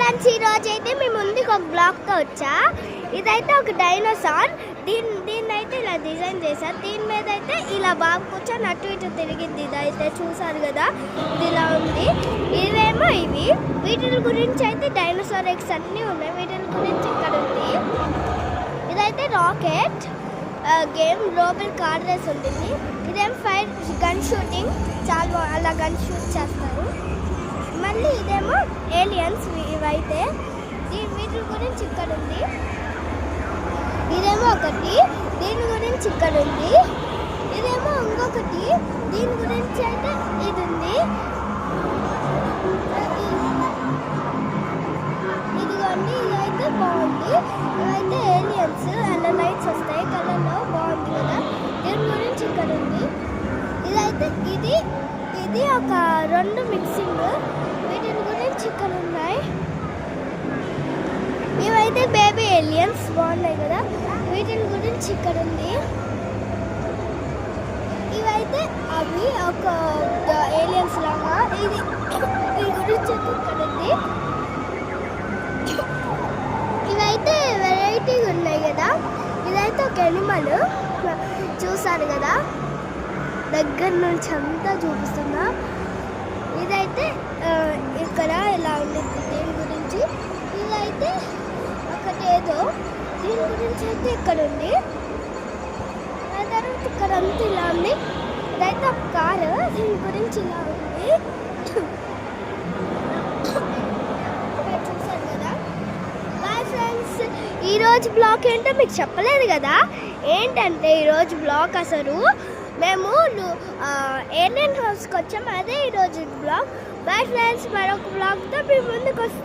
Friends, ఈరోజు అయితే మేము ముందుకు ఒక బ్లాక్తో వచ్చా. ఇదైతే ఒక డైనోసార్. దీన్ని అయితే ఇలా డిజైన్ చేశారు. దీని మీద అయితే ఇలా బాగా కూర్చొని అటు ఇటు తిరిగింది. ఇదైతే చూసారు కదా, ఇది ఇలా ఉంది. ఇవేమో ఇవి. వీటి గురించి అయితే డైనోసార్ ఎగ్స్ అన్నీ ఉన్నాయి. వీటి గురించి ఇక్కడ ఉంది. ఇదైతే రాకెట్ గేమ్ లోపల కార్ రేస్ ఉంటుంది. ఇదేమో ఫైర్ గన్ షూటింగ్, చాలా అలా గన్ షూట్ చేస్తారు. మళ్ళీ ఇదేమో ఏలియన్స్. ఇవైతే వీటి గురించి ఇక్కడ ఉంది. ఇదేమో ఒకటి, దీని గురించి ఇక్కడ ఉంది. ఇదేమో ఇంకొకటి, దీని గురించి అయితే ఇది ఉంది. ఇదిగోండి, ఇదైతే బాగుంది. ఇవైతే ఏలియన్స్, అలా లైట్స్ వస్తాయి కలర్లో, బాగుంది కదా. దీని గురించి ఇక్కడ ఉంది. ఇదైతే ఇది ఒక రెండు మిక్సింగ్. వీటి గురించి ఇక్కడ ఉన్నాయి. ఇవైతే బేబీ ఏలియన్స్, బాగున్నాయి కదా. వీటి గురించి ఇక్కడ ఉంది. ఇవైతే అవి ఒక ఏలియన్స్ లాగా. దీని గురించి ఇక్కడ ఉంది. ఇవైతే వెరైటీగా ఉన్నాయి కదా. ఇదైతే ఒక ఎనిమల్, చూసారు కదా, దగ్గర నుంచి అంతా చూపిస్తున్నా. ఇదైతే ఇక్కడ ఇలా ఉంటుంది. దీని గురించి ఇదైతే ఒకటేదో, దీని గురించి అయితే ఇక్కడ ఉంది. ఆ తర్వాత ఇక్కడ అంతా ఇలా ఉంది. ఇదైతే ఒక కారు, దీని గురించి ఇలా ఉంది. చూసారు కదా. బాయ్ ఫ్రెండ్స్, ఈరోజు బ్లాగ్ ఏంటో మీకు చెప్పలేదు కదా. ఏంటంటే ఈరోజు బ్లాగ్ అసలు మేము ఏలియన్ హౌస్కి వచ్చాము. అదే ఈరోజు బ్లాగ్. బాయ్ ఫ్రెండ్స్, మరొక బ్లాగ్తో మీ ముందుకు వస్తాం.